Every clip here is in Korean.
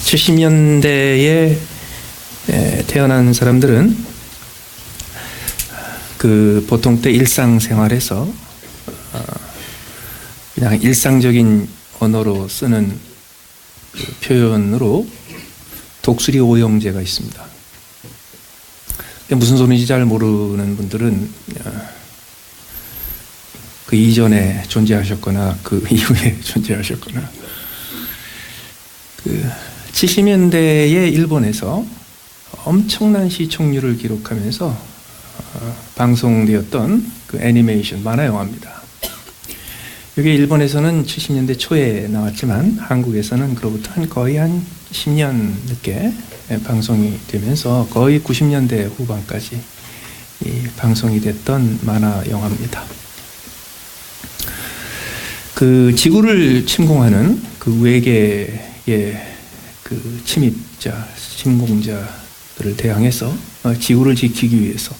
70년대에 태어난 사람들은 그 보통 때 일상생활에서 그냥 일상적인 언어로 쓰는 그 표현으로 독수리 오형제가 있습니다. 무슨 소리인지 잘 모르는 분들은 그 이전에 존재하셨거나 그 이후에 존재하셨거나, 그 70년대에 일본에서 엄청난 시청률을 기록하면서 방송되었던 그 애니메이션 만화 영화입니다. 이게 일본에서는 70년대 초에 나왔지만 한국에서는 그로부터 거의 한 10년 늦게 방송이 되면서 거의 90년대 후반까지 방송이 됐던 만화 영화입니다. 그 지구를 침공하는 그 외계의 그 침입자, 침공자들을 대항해서 지구를 지키기 위해서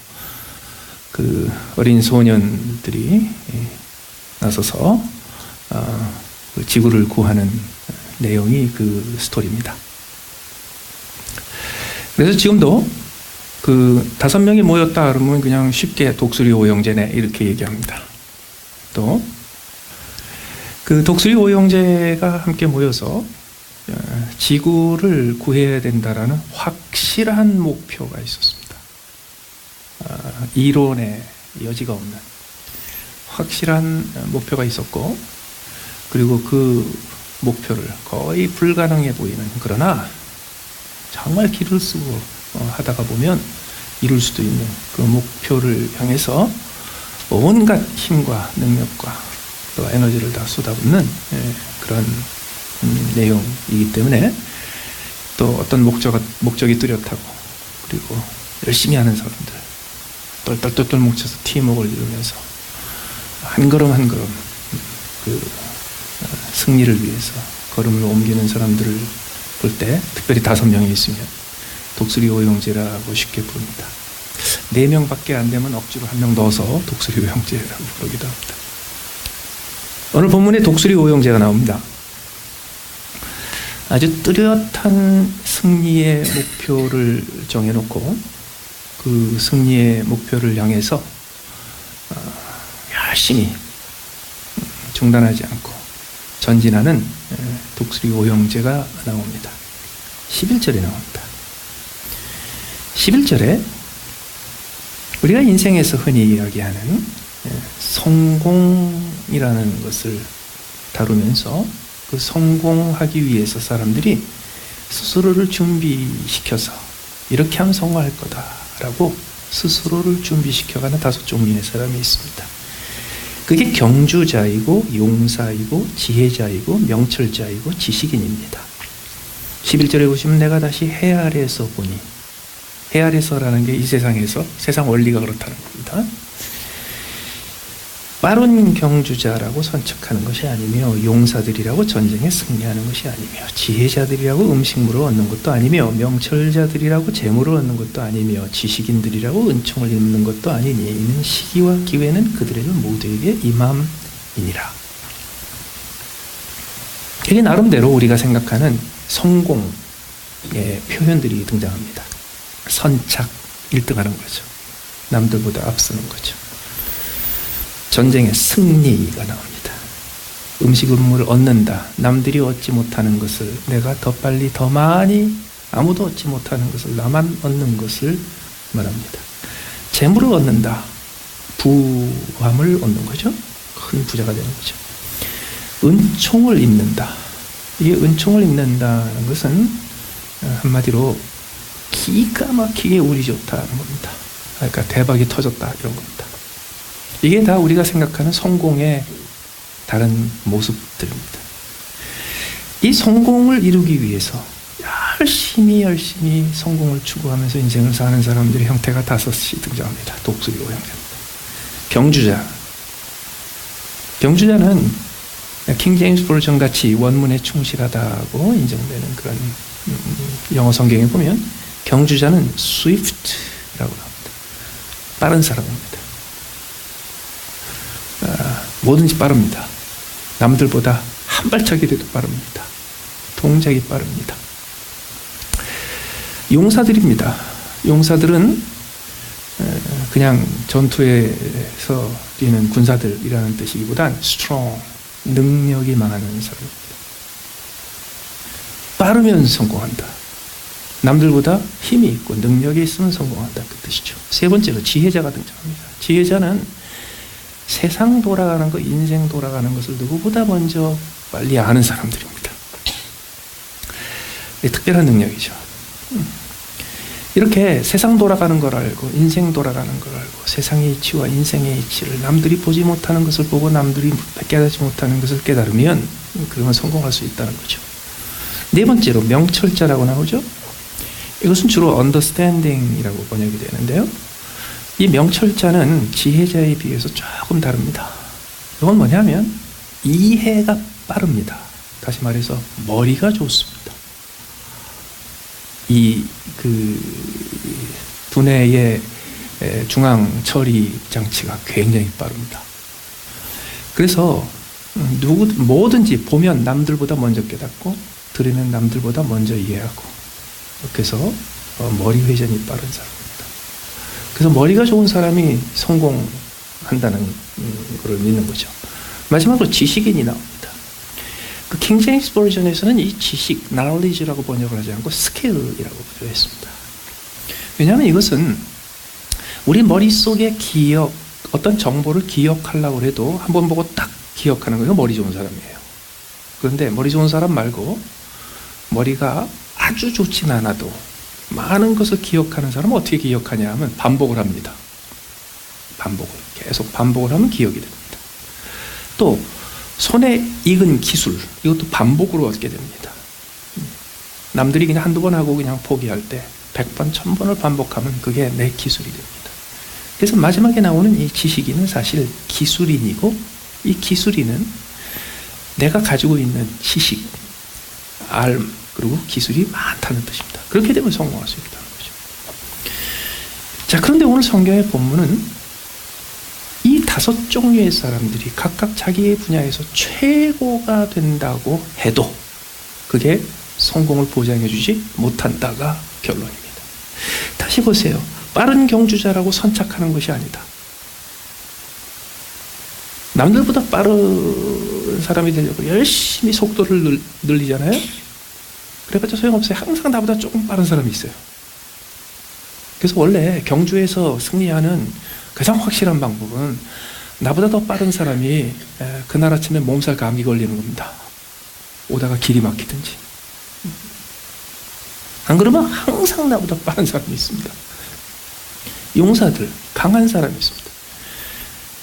그 어린 소년들이 나서서 지구를 구하는 내용이 그 스토리입니다. 그래서 지금도 그 5명이 모였다 그러면 그냥 쉽게 독수리 오형제네 이렇게 얘기합니다. 또 그 독수리 오형제가 함께 모여서 지구를 구해야 된다라는 확실한 목표가 있었습니다. 이론의 여지가 없는 확실한 목표가 있었고, 그리고 그 목표를 거의 불가능해 보이는, 그러나 정말 기를 쓰고 하다가 보면 이룰 수도 있는 그 목표를 향해서 온갖 힘과 능력과 또 에너지를 다 쏟아붓는 그런 내용이기 때문에, 또 어떤 목적이 뚜렷하고 그리고 열심히 하는 사람들 똘똘똘똘 뭉쳐서 팀워크를 이루면서 한 걸음 한 걸음 그 승리를 위해서 걸음을 옮기는 사람들을 볼 때, 특별히 5명이 있으면 독수리 오형제라고 쉽게 부릅니다. 4명밖에 안 되면 억지로 1명 넣어서 독수리 오형제라고 부르기도 합니다. 오늘 본문에 독수리 오형제가 나옵니다. 아주 뚜렷한 승리의 목표를 정해놓고 그 승리의 목표를 향해서 열심히 중단하지 않고 전진하는 독수리 오형제가 나옵니다. 11절에 나옵니다. 11절에 우리가 인생에서 흔히 이야기하는 성공이라는 것을 다루면서, 그 성공하기 위해서 사람들이 스스로를 준비시켜서 이렇게 하면 성공할 거다라고 스스로를 준비시켜가는 5종류의 사람이 있습니다. 그게 경주자이고 용사이고 지혜자이고 명철자이고 지식인입니다. 11절에 보시면 내가 다시 해 아래에서 보니, 해 아래서라는 게 이 세상에서 세상 원리가 그렇다는 겁니다. 빠른 경주자라고 선척하는 것이 아니며, 용사들이라고 전쟁에 승리하는 것이 아니며, 지혜자들이라고 음식물을 얻는 것도 아니며, 명철자들이라고 재물을 얻는 것도 아니며, 지식인들이라고 은총을 입는 것도 아니니, 이는 시기와 기회는 그들에게 모두에게 임함이니라. 이게 나름대로 우리가 생각하는 성공의 표현들이 등장합니다. 선착, 1등하는 거죠. 남들보다 앞서는 거죠. 전쟁의 승리가 나옵니다. 음식물을 얻는다. 남들이 얻지 못하는 것을 내가 더 빨리 더 많이, 아무도 얻지 못하는 것을 나만 얻는 것을 말합니다. 재물을 얻는다. 부함을 얻는 거죠. 큰 부자가 되는 거죠. 은총을 입는다. 이게 은총을 입는다는 것은 한마디로 기가 막히게 운이 좋다는 겁니다. 그러니까 대박이 터졌다 이런 겁니다. 이게 다 우리가 생각하는 성공의 다른 모습들입니다. 이 성공을 이루기 위해서 열심히 성공을 추구하면서 인생을 사는 사람들의 형태가 5이 등장합니다. 독수리 오형제입니다. 경주자는 킹 제임스 버전 같이 원문에 충실하다고 인정되는 그런 영어 성경에 보면 경주자는 swift라고 합니다. 빠른 사람입니다. 뭐든지 빠릅니다. 남들보다 한 발짝이라도 빠릅니다. 동작이 빠릅니다. 용사들입니다. 용사들은 그냥 전투에서 뛰는 군사들이라는 뜻이기보단 strong, 능력이 많은 사람입니다. 빠르면 성공한다. 남들보다 힘이 있고 능력이 있으면 성공한다. 그 뜻이죠. 세 번째로 지혜자가 등장합니다. 지혜자는 세상 돌아가는 것, 인생 돌아가는 것을 누구보다 먼저 빨리 아는 사람들입니다. 특별한 능력이죠. 이렇게 세상 돌아가는 걸 알고 인생 돌아가는 걸 알고 세상의 이치와 인생의 이치를 남들이 보지 못하는 것을 보고 남들이 깨닫지 못하는 것을 깨달으면 그러면 성공할 수 있다는 거죠. 네 번째로 명철자라고 나오죠. 이것은 주로 understanding이라고 번역이 되는데요. 이 명철자는 지혜자에 비해서 조금 다릅니다. 이건 뭐냐면 이해가 빠릅니다. 다시 말해서 머리가 좋습니다. 이 두뇌의 중앙 처리 장치가 굉장히 빠릅니다. 그래서 뭐든지 보면 남들보다 먼저 깨닫고 들으면 남들보다 먼저 이해하고, 그래서 머리 회전이 빠른 사람입니다. 그래서 머리가 좋은 사람이 성공한다는 것을 믿는 거죠. 마지막으로 지식인이 나옵니다. 그 킹제임스 버전에서는 이 지식, knowledge라고 번역을 하지 않고 skill이라고 번역했습니다. 왜냐하면 이것은 우리 머릿속에 어떤 정보를 기억하려고 해도 한번 보고 딱 기억하는 거예요. 머리 좋은 사람이에요. 그런데 머리 좋은 사람 말고 머리가 아주 좋진 않아도 많은 것을 기억하는 사람은 어떻게 기억하냐 하면 반복을 합니다. 계속 반복을 하면 기억이 됩니다. 또 손에 익은 기술, 이것도 반복으로 얻게 됩니다. 남들이 그냥 한두 번 하고 그냥 포기할 때 100번, 1000번을 반복하면 그게 내 기술이 됩니다. 그래서 마지막에 나오는 이 지식인은 사실 기술인이고, 이 기술인은 내가 가지고 있는 지식, 알, 그리고 기술이 많다는 뜻입니다. 그렇게 되면 성공할 수 있다는 거죠. 자, 그런데 오늘 성경의 본문은 이 5종류의 사람들이 각각 자기의 분야에서 최고가 된다고 해도 그게 성공을 보장해 주지 못한다가 결론입니다. 다시 보세요. 빠른 경주자라고 선착하는 것이 아니다. 남들보다 빠른 사람이 되려고 열심히 속도를 늘리잖아요. 그래봤자 소용없어요. 항상 나보다 조금 빠른 사람이 있어요. 그래서 원래 경주에서 승리하는 가장 확실한 방법은 나보다 더 빠른 사람이 그날 아침에 몸살 감기 걸리는 겁니다. 오다가 길이 막히든지. 안 그러면 항상 나보다 빠른 사람이 있습니다. 용사들, 강한 사람이 있습니다.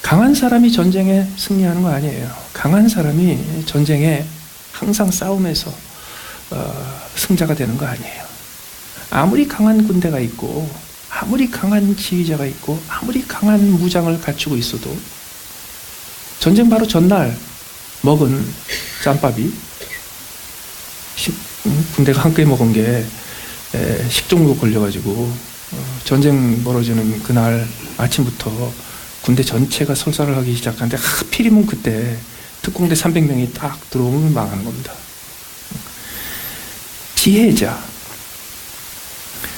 강한 사람이 전쟁에 승리하는 거 아니에요. 강한 사람이 전쟁에 항상 싸움에서 승자가 되는 거 아니에요. 아무리 강한 군대가 있고 아무리 강한 지휘자가 있고 아무리 강한 무장을 갖추고 있어도 전쟁 바로 전날 먹은 짬밥이 군대가 한 끼 먹은 게 식중독 걸려가지고 전쟁 벌어지는 그날 아침부터 군대 전체가 설사를 하기 시작하는데 하필이면 그때 특공대 300명이 딱 들어오면 망하는 겁니다. 지혜자,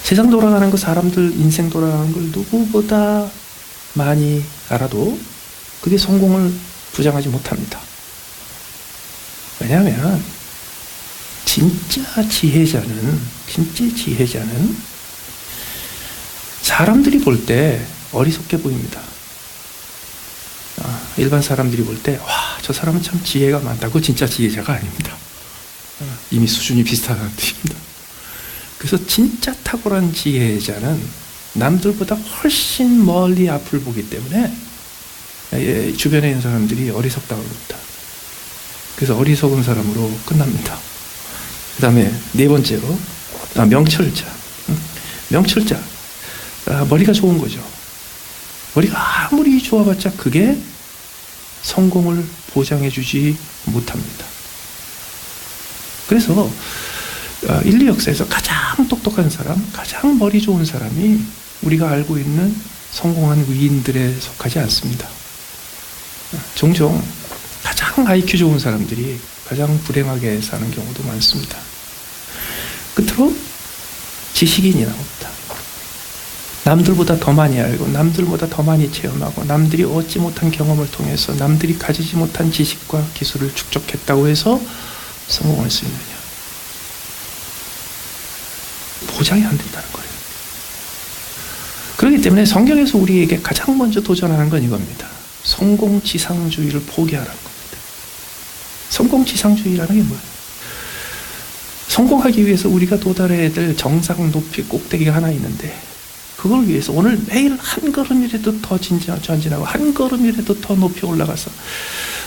세상 돌아가는 거, 사람들 인생 돌아가는 걸 누구보다 많이 알아도 그게 성공을 부장하지 못합니다. 왜냐하면 진짜 지혜자는 사람들이 볼 때 어리석게 보입니다. 일반 사람들이 볼 때 와, 저 사람은 참 지혜가 많다고. 진짜 지혜자가 아닙니다. 이미 수준이 비슷하다는 뜻입니다. 그래서 진짜 탁월한 지혜자는 남들보다 훨씬 멀리 앞을 보기 때문에 주변에 있는 사람들이 어리석다고 합니다. 그래서 어리석은 사람으로 끝납니다. 그 다음에 네 번째로 명철자. 명철자, 머리가 좋은 거죠. 머리가 아무리 좋아봤자 그게 성공을 보장해주지 못합니다. 그래서 인류 역사에서 가장 똑똑한 사람, 가장 머리 좋은 사람이 우리가 알고 있는 성공한 위인들에 속하지 않습니다. 종종 가장 IQ 좋은 사람들이 가장 불행하게 사는 경우도 많습니다. 끝으로 지식인이 나옵니다. 남들보다 더 많이 알고 남들보다 더 많이 체험하고 남들이 얻지 못한 경험을 통해서 남들이 가지지 못한 지식과 기술을 축적했다고 해서 성공할 수 있느냐? 보장이 안 된다는 거예요. 그렇기 때문에 성경에서 우리에게 가장 먼저 도전하는 건 이겁니다. 성공지상주의를 포기하라는 겁니다. 성공지상주의라는 게 뭐예요? 성공하기 위해서 우리가 도달해야 될 정상 높이 꼭대기가 하나 있는데 그걸 위해서 오늘 매일 한 걸음이라도 더 전진하고 한 걸음이라도 더 높이 올라가서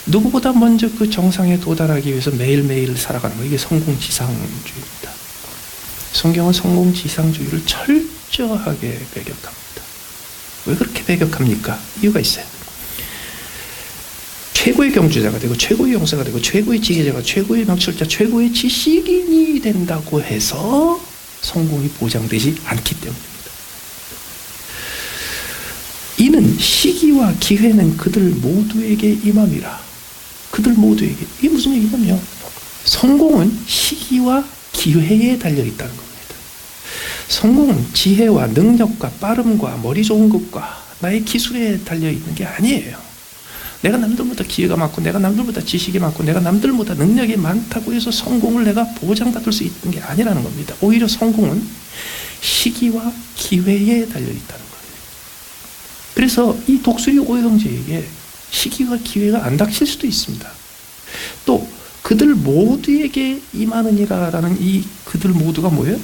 누구보다 먼저 그 정상에 도달하기 위해서 매일매일 살아가는 거, 이게 성공지상주의입니다. 성경은 성공지상주의를 철저하게 배격합니다. 왜 그렇게 배격합니까? 이유가 있어요. 최고의 경주자가 되고 최고의 용사가 되고 최고의 지혜자가 최고의 명철자 최고의 지식인이 된다고 해서 성공이 보장되지 않기 때문입니다. 이는 시기와 기회는 그들 모두에게 임함이라. 그들 모두에게. 이게 무슨 얘기냐면 성공은 시기와 기회에 달려있다는 겁니다. 성공은 지혜와 능력과 빠름과 머리 좋은 것과 나의 기술에 달려있는 게 아니에요. 내가 남들보다 기회가 많고 내가 남들보다 지식이 많고 내가 남들보다 능력이 많다고 해서 성공을 내가 보장받을 수 있는 게 아니라는 겁니다. 오히려 성공은 시기와 기회에 달려있다는 거예요. 그래서 이 독수리 오형제에게 시기와 기회가 안 닥칠 수도 있습니다. 또 그들 모두에게 임하느니라라는 이 그들 모두가 뭐예요?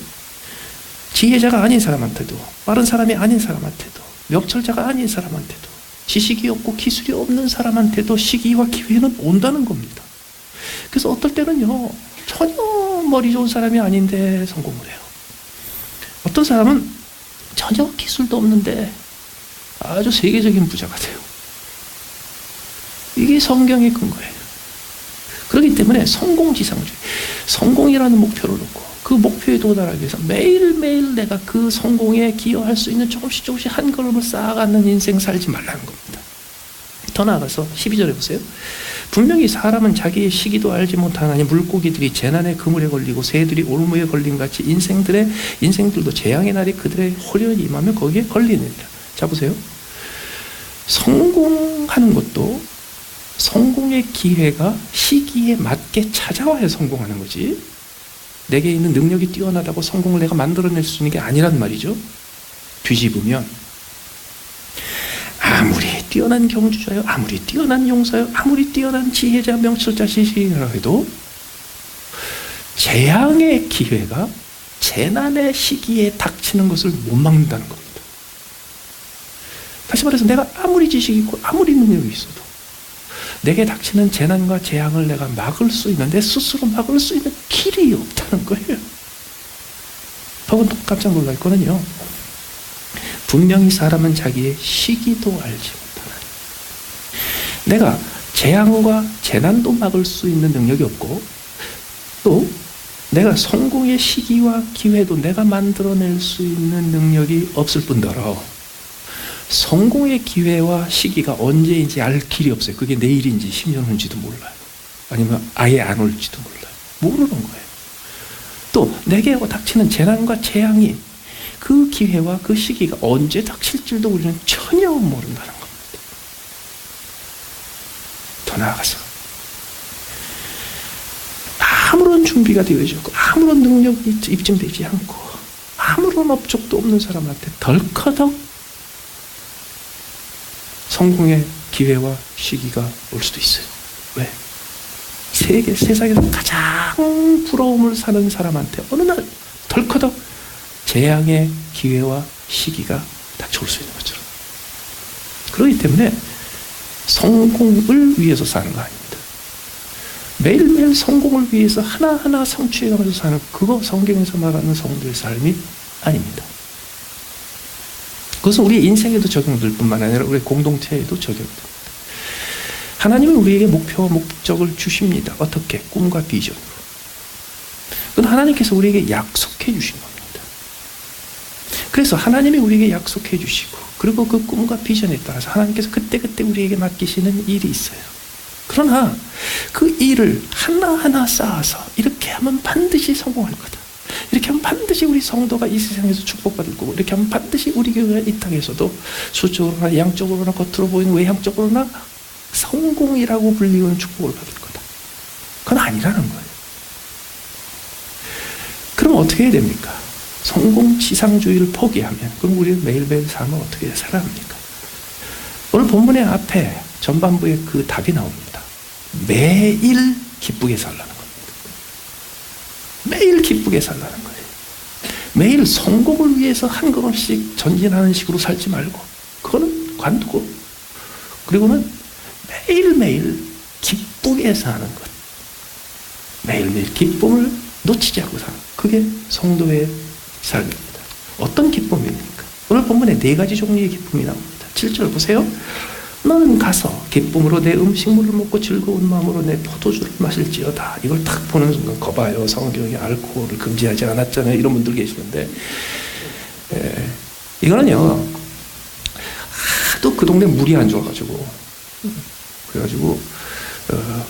지혜자가 아닌 사람한테도, 빠른 사람이 아닌 사람한테도, 명철자가 아닌 사람한테도, 지식이 없고 기술이 없는 사람한테도 시기와 기회는 온다는 겁니다. 그래서 어떨 때는요, 전혀 머리 좋은 사람이 아닌데 성공을 해요. 어떤 사람은 전혀 기술도 없는데 아주 세계적인 부자가 돼요. 이게 성경의 근거예요. 그렇기 때문에 성공지상주의, 성공이라는 목표를 놓고 그 목표에 도달하기 위해서 매일매일 내가 그 성공에 기여할 수 있는 조금씩 한 걸음을 쌓아가는 인생 살지 말라는 겁니다. 더 나아가서 12절에 보세요. 분명히 사람은 자기의 시기도 알지 못하나니 물고기들이 재난의 그물에 걸리고 새들이 올무에 걸린 같이 인생들도 재앙의 날이 그들의 호련히 임하며 거기에 걸리느니라. 자 보세요. 성공하는 것도 성공의 기회가 시기에 맞게 찾아와야 성공하는 거지, 내게 있는 능력이 뛰어나다고 성공을 내가 만들어낼 수 있는 게 아니란 말이죠. 뒤집으면 아무리 뛰어난 경주자요, 아무리 뛰어난 용사요, 아무리 뛰어난 지혜자, 명철자, 지식이라 해도 재앙의 기회가 재난의 시기에 닥치는 것을 못 막는다는 겁니다. 다시 말해서 내가 아무리 지식이 있고 아무리 능력이 있어도 내게 닥치는 재난과 재앙을 내가 막을 수 있는, 내 스스로 막을 수 있는 길이 없다는 거예요. 바울은 깜짝 놀랄 거는요, 분명히 사람은 자기의 시기도 알지 못하나니, 내가 재앙과 재난도 막을 수 있는 능력이 없고 또 내가 성공의 시기와 기회도 내가 만들어낼 수 있는 능력이 없을 뿐더러 성공의 기회와 시기가 언제인지 알 길이 없어요. 그게 내일인지 10년 후인지도 몰라요. 아니면 아예 안 올지도 몰라요. 모르는 거예요. 또 내게 닥치는 재난과 재앙이 그 기회와 그 시기가 언제 닥칠지도 우리는 전혀 모른다는 겁니다. 더 나아가서 아무런 준비가 되어있지 않고 아무런 능력이 입증되지 않고 아무런 업적도 없는 사람한테 덜커덕 성공의 기회와 시기가 올 수도 있어요. 왜? 세상에서 가장 부러움을 사는 사람한테 어느 날 덜커덕 재앙의 기회와 시기가 닥쳐올 수 있는 것처럼. 그렇기 때문에 성공을 위해서 사는 거 아닙니다. 매일매일 성공을 위해서 하나하나 성취해가면서 사는, 그거 성경에서 말하는 성도의 삶이 아닙니다. 그것은 우리 인생에도 적용될 뿐만 아니라 우리 공동체에도 적용됩니다. 하나님은 우리에게 목표와 목적을 주십니다. 어떻게? 꿈과 비전으로. 그건 하나님께서 우리에게 약속해 주신 겁니다. 그래서 하나님이 우리에게 약속해 주시고 그리고 그 꿈과 비전에 따라서 하나님께서 그때그때 우리에게 맡기시는 일이 있어요. 그러나 그 일을 하나하나 쌓아서 이렇게 하면 반드시 성공할 거다, 이렇게 하면 반드시 우리 성도가 이 세상에서 축복받을 거고, 이렇게 하면 반드시 우리 교회가 이 땅에서도 수적으로나 양적으로나 겉으로 보이는 외향적으로나 성공이라고 불리는 축복을 받을 거다. 그건 아니라는 거예요. 그럼 어떻게 해야 됩니까? 성공 지상주의를 포기하면 그럼 우리는 매일매일 삶을 어떻게 살아야 합니까? 오늘 본문의 앞에 전반부에 그 답이 나옵니다. 매일 기쁘게 살라는 겁니다. 매일 기쁘게 살라는 거예요. 매일 성공을 위해서 한 걸음씩 전진하는 식으로 살지 말고, 그거는 관두고, 그리고는 매일매일 기쁘게 사는 것. 매일매일 기쁨을 놓치지 않고 사는 것. 그게 성도의 삶입니다. 어떤 기쁨입니까? 오늘 본문에 4가지 종류의 기쁨이 나옵니다. 7절 보세요. 너는 가서 기쁨으로 내 음식물을 먹고 즐거운 마음으로 내 포도주를 마실지어다. 이걸 딱 보는 순간, 거봐요, 성경이 알코올을 금지하지 않았잖아요. 이런 분들 계시는데, 이거는요, 하도 그 동네 물이 안 좋아가지고, 그래가지고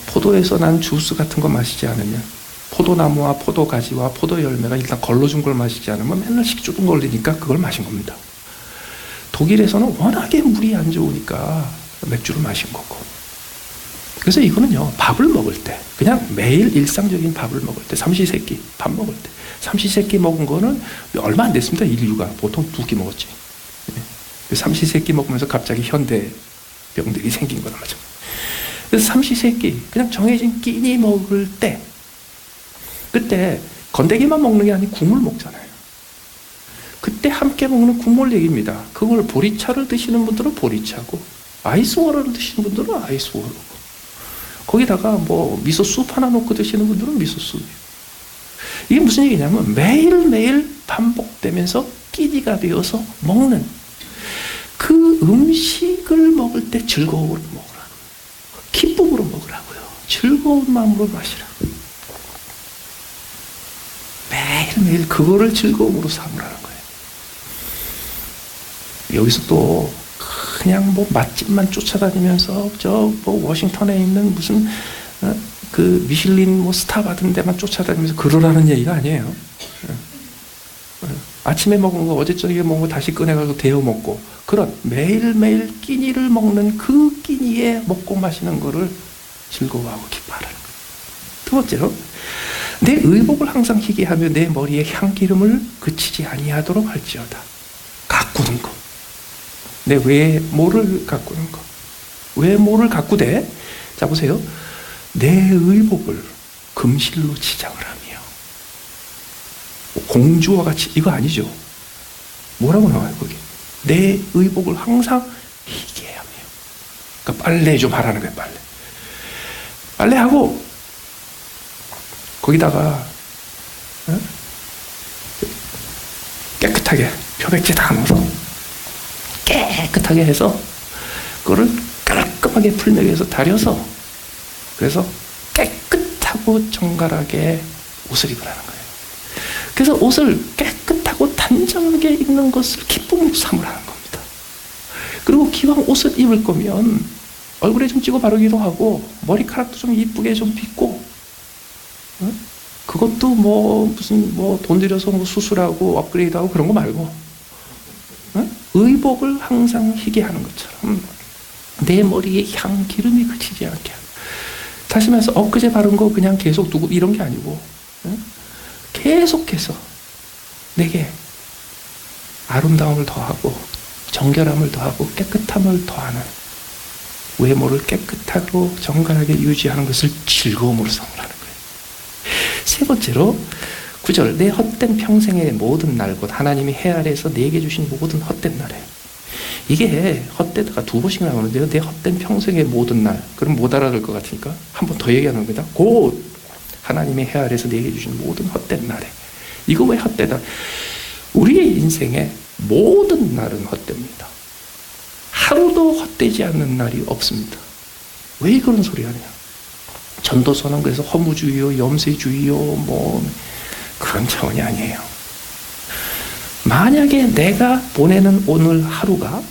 포도에서 난 주스 같은 거 마시지 않으면, 포도나무와 포도가지와 포도 열매가 일단 걸러준 걸 마시지 않으면 맨날 식중독 걸리니까 그걸 마신 겁니다. 독일에서는 워낙에 물이 안 좋으니까 맥주를 마신 거고. 그래서 이거는요, 밥을 먹을 때, 그냥 매일 일상적인 밥을 먹을 때, 삼시세끼 밥 먹을 때, 삼시세끼 먹은 거는 얼마 안 됐습니다. 인류가 보통 2끼 먹었지. 삼시세끼 먹으면서 갑자기 현대병들이 생긴 거나 마찬가지. 그래서 삼시세끼 그냥 정해진 끼니 먹을 때, 그때 건더기만 먹는 게 아니고 국물 먹잖아요. 그때 함께 먹는 국물 얘기입니다. 그걸 보리차를 드시는 분들은 보리차고, 아이스워러를 드시는 분들은 아이스워러고, 거기다가 뭐 미소숲 하나 넣고 드시는 분들은 미소숲. 이게 무슨 얘기냐면 매일매일 반복되면서 끼니가 되어서 먹는 그 음식을 먹을 때 즐거움으로 먹으라고, 기쁨으로 먹으라고요. 즐거운 마음으로 마시라고. 매일매일 그거를 즐거움으로 삼으라는 거예요. 여기서 또 그냥 뭐 맛집만 쫓아다니면서 저 뭐 워싱턴에 있는 무슨 그 미슐린 뭐 스타 받은 데만 쫓아다니면서 그러라는 얘기가 아니에요. 아침에 먹은 거, 어제 저녁에 먹은 거 다시 꺼내가지고 데워 먹고, 그런 매일매일 끼니를 먹는 그 끼니에 먹고 마시는 거를 즐거워하고 기뻐하라는 거예요. 두 번째로, 내 의복을 항상 희게 하며 내 머리에 향기름을 그치지 아니하도록 할지어다. 가꾸는 거. 내 외모를 가꾸는 거. 외모를 가꾸되, 자 보세요. 내 의복을 금실로 치장을 하며, 공주와 같이, 이거 아니죠. 뭐라고 나와요 거기? 내 의복을 항상 희게 하며. 그러니까 빨래 좀 하라는 거예요. 빨래하고 거기다가 깨끗하게 표백제 다 넣어서 깨끗하게 해서 그거를 깔끔하게 풀맥에서 다려서, 그래서 깨끗하고 정갈하게 옷을 입으라는 거예요. 그래서 옷을 깨끗하고 단정하게 입는 것을 기쁨으로 삼으라는 겁니다. 그리고 기왕 옷을 입을 거면 얼굴에 좀 찍어 바르기도 하고, 머리카락도 좀 이쁘게 좀 빗고, 그것도 뭐 무슨 뭐 돈 들여서 뭐 수술하고 업그레이드하고 그런 거 말고, 의복을 항상 희게 하는 것처럼 내 머리에 향기름이 그치지 않게 하는. 다시 말해서 엊그제 바른 거 그냥 계속 두고 이런 게 아니고, 계속해서 내게 아름다움을 더하고 정결함을 더하고 깨끗함을 더하는 외모를 깨끗하고 정갈하게 유지하는 것을 즐거움으로 삼으라는 거예요. 세 번째로 9절, 내 헛된 평생의 모든 날, 곧 하나님이 해 아래에서 내게 주신 모든 헛된 날에. 이게 헛되다가 2번씩 나오는데요. 내 헛된 평생의 모든 날. 그럼 못 알아들 것 같으니까 한 번 더 얘기하는 겁니다. 곧 하나님이 해 아래에서 내게 주신 모든 헛된 날에. 이거 왜 헛되다? 우리의 인생의 모든 날은 헛됩니다. 하루도 헛되지 않는 날이 없습니다. 왜 그런 소리 하냐? 전도서는 그래서 허무주의요, 염세주의요, 뭐 그런 차원이 아니에요. 만약에 내가 보내는 오늘 하루가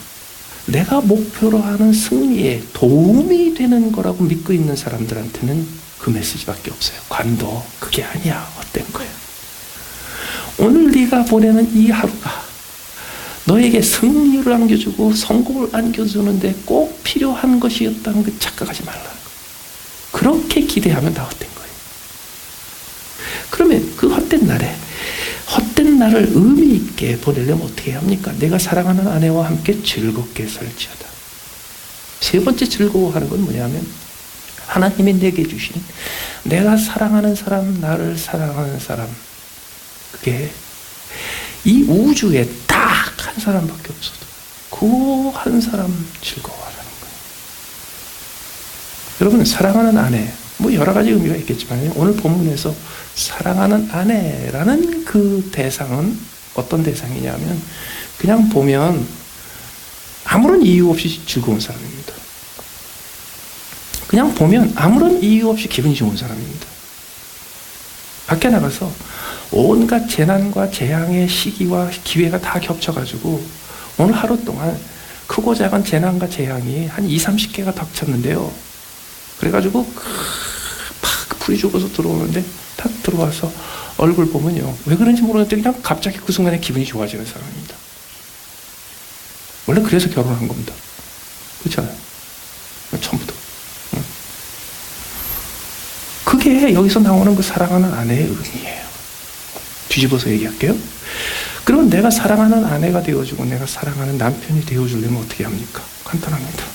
내가 목표로 하는 승리에 도움이 되는 거라고 믿고 있는 사람들한테는 그 메시지밖에 없어요. 관도 그게 아니야. 헛된 거예요. 오늘 네가 보내는 이 하루가 너에게 승리를 안겨주고 성공을 안겨주는데 꼭 필요한 것이었다는 그 착각하지 말라는 거예요. 그렇게 기대하면 다 헛된 거예요. 그러면 그 헛된 날을 의미 있게 보내려면 어떻게 해야 합니까? 내가 사랑하는 아내와 함께 즐겁게 살지어다. 세 번째 즐거워하는 건 뭐냐면 하나님이 내게 주신 내가 사랑하는 사람, 나를 사랑하는 사람, 그게 이 우주에 딱 한 사람밖에 없어도 그 한 사람 즐거워하라는 거예요. 여러분, 사랑하는 아내, 뭐 여러 가지 의미가 있겠지만 오늘 본문에서 사랑하는 아내라는 그 대상은 어떤 대상이냐면 그냥 보면 아무런 이유 없이 즐거운 사람입니다. 그냥 보면 아무런 이유 없이 기분이 좋은 사람입니다. 밖에 나가서 온갖 재난과 재앙의 시기와 기회가 다 겹쳐가지고 오늘 하루 동안 크고 작은 재난과 재앙이 한 20-30개가 닥쳤는데요. 그래가지고 팍 불이 죽어서 들어오는데 탁 들어와서 얼굴 보면요, 왜 그런지 모르겠는데 그냥 갑자기 그 순간에 기분이 좋아지는 사람입니다. 원래 그래서 결혼한 겁니다. 그렇잖아요. 처음부터. 그게 여기서 나오는 그 사랑하는 아내의 의미예요. 뒤집어서 얘기할게요. 그러면 내가 사랑하는 아내가 되어주고 내가 사랑하는 남편이 되어주려면 어떻게 합니까? 간단합니다.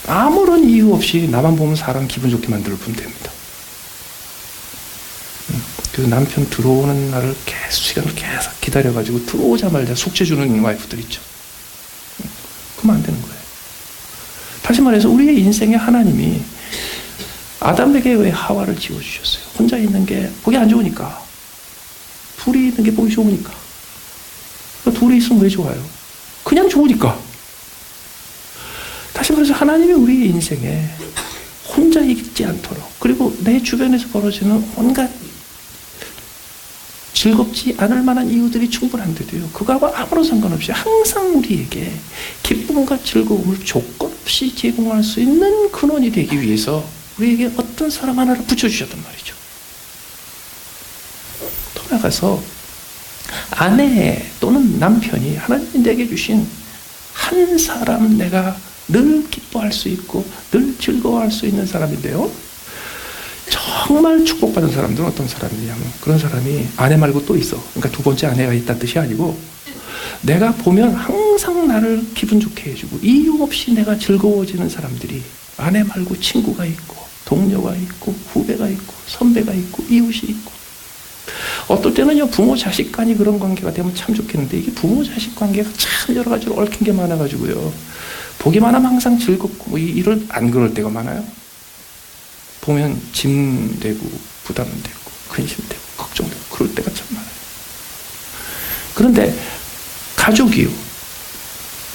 아무런 이유 없이 나만 보면 사람 기분 좋게 만들어 보면 됩니다. 그래서 남편 들어오는 날을 시간을 계속 기다려가지고 들어오자마자 숙제 주는 와이프들 있죠. 그러면 안 되는 거예요. 다시 말해서 우리의 인생에 하나님이 아담에게 왜 하와를 지어주셨어요? 혼자 있는 게 보기 안 좋으니까. 둘이 있는 게 보기 좋으니까. 둘이 있으면 왜 좋아요? 그냥 좋으니까. 다시 말해서 하나님이 우리 인생에 혼자 있지 않도록, 그리고 내 주변에서 벌어지는 온갖 즐겁지 않을 만한 이유들이 충분한데도요, 그거하고 아무런 상관없이 항상 우리에게 기쁨과 즐거움을 조건 없이 제공할 수 있는 근원이 되기 위해서 우리에게 어떤 사람 하나를 붙여주셨단 말이죠. 또 나가서 아내 또는 남편이 하나님이 내게 주신 한 사람, 내가 늘 기뻐할 수 있고 늘 즐거워할 수 있는 사람인데요, 정말 축복받은 사람들은 어떤 사람이냐면 그런 사람이 아내 말고 또 있어. 그러니까 두 번째 아내가 있다는 뜻이 아니고 내가 보면 항상 나를 기분 좋게 해주고 이유 없이 내가 즐거워지는 사람들이 아내 말고 친구가 있고 동료가 있고 후배가 있고 선배가 있고 이웃이 있고, 어떨 때는요 부모 자식 간이 그런 관계가 되면 참 좋겠는데 이게 부모 자식 관계가 참 여러 가지로 얽힌 게 많아가지고요, 보기만 하면 항상 즐겁고 뭐 이럴 안 그럴 때가 많아요. 보면 짐되고 부담되고 근심되고 걱정되고 그럴 때가 참 많아요. 그런데 가족이요,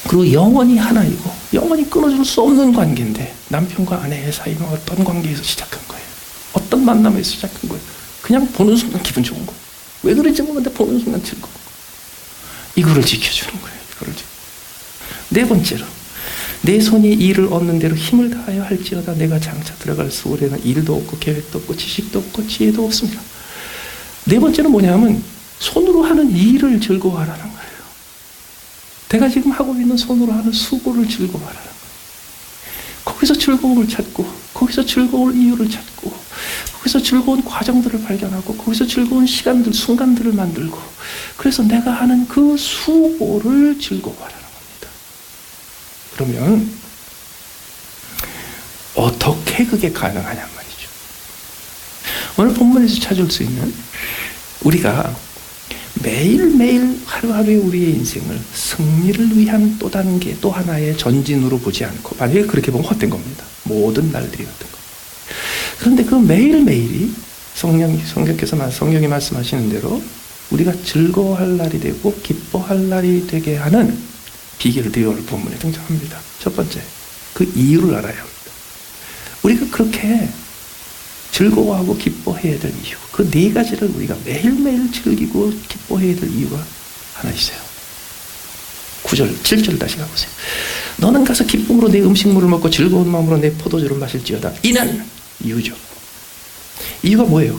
그리고 영원히 하나이고 영원히 끊어질 수 없는 관계인데 남편과 아내의 사이는 어떤 관계에서 시작한 거예요? 어떤 만남에서 시작한 거예요? 그냥 보는 순간 기분 좋은 거. 왜 그런지 모르는데 보는 순간 즐거운 거. 이거를 지켜주는 거예요. 네 번째로, 내 손이 일을 얻는 대로 힘을 다하여 할지어다 내가 장차 들어갈 수월에는 일도 없고 계획도 없고 지식도 없고 지혜도 없습니다. 네 번째는 뭐냐면 손으로 하는 일을 즐거워하라는 거예요. 내가 지금 하고 있는 손으로 하는 수고를 즐거워하라는 거예요. 거기서 즐거움을 찾고 거기서 즐거울 이유를 찾고 거기서 즐거운 과정들을 발견하고 거기서 즐거운 시간들, 순간들을 만들고, 그래서 내가 하는 그 수고를 즐거워하라는 겁니다. 그러면 어떻게 그게 가능하냔 말이죠. 오늘 본문에서 찾을 수 있는, 우리가 매일매일 하루하루의 우리의 인생을 승리를 위한 또 단계, 또 하나의 전진으로 보지 않고, 만약에 그렇게 보면 헛된 겁니다. 모든 날들이 헛된 겁니다. 그런데 그 매일매일이 성경이 말씀하시는 대로 우리가 즐거워할 날이 되고 기뻐할 날이 되게 하는 비결들이 오늘 본문에 등장합니다. 첫 번째, 그 이유를 알아야 합니다. 우리가 그렇게 즐거워하고 기뻐해야 될 이유, 그 네 가지를 우리가 매일매일 즐기고 기뻐해야 될 이유가 하나 있어요. 9절, 7절 다시 가보세요. 너는 가서 기쁨으로 내 음식물을 먹고 즐거운 마음으로 내 포도주를 마실지어다. 이는 이유죠. 이유가 뭐예요?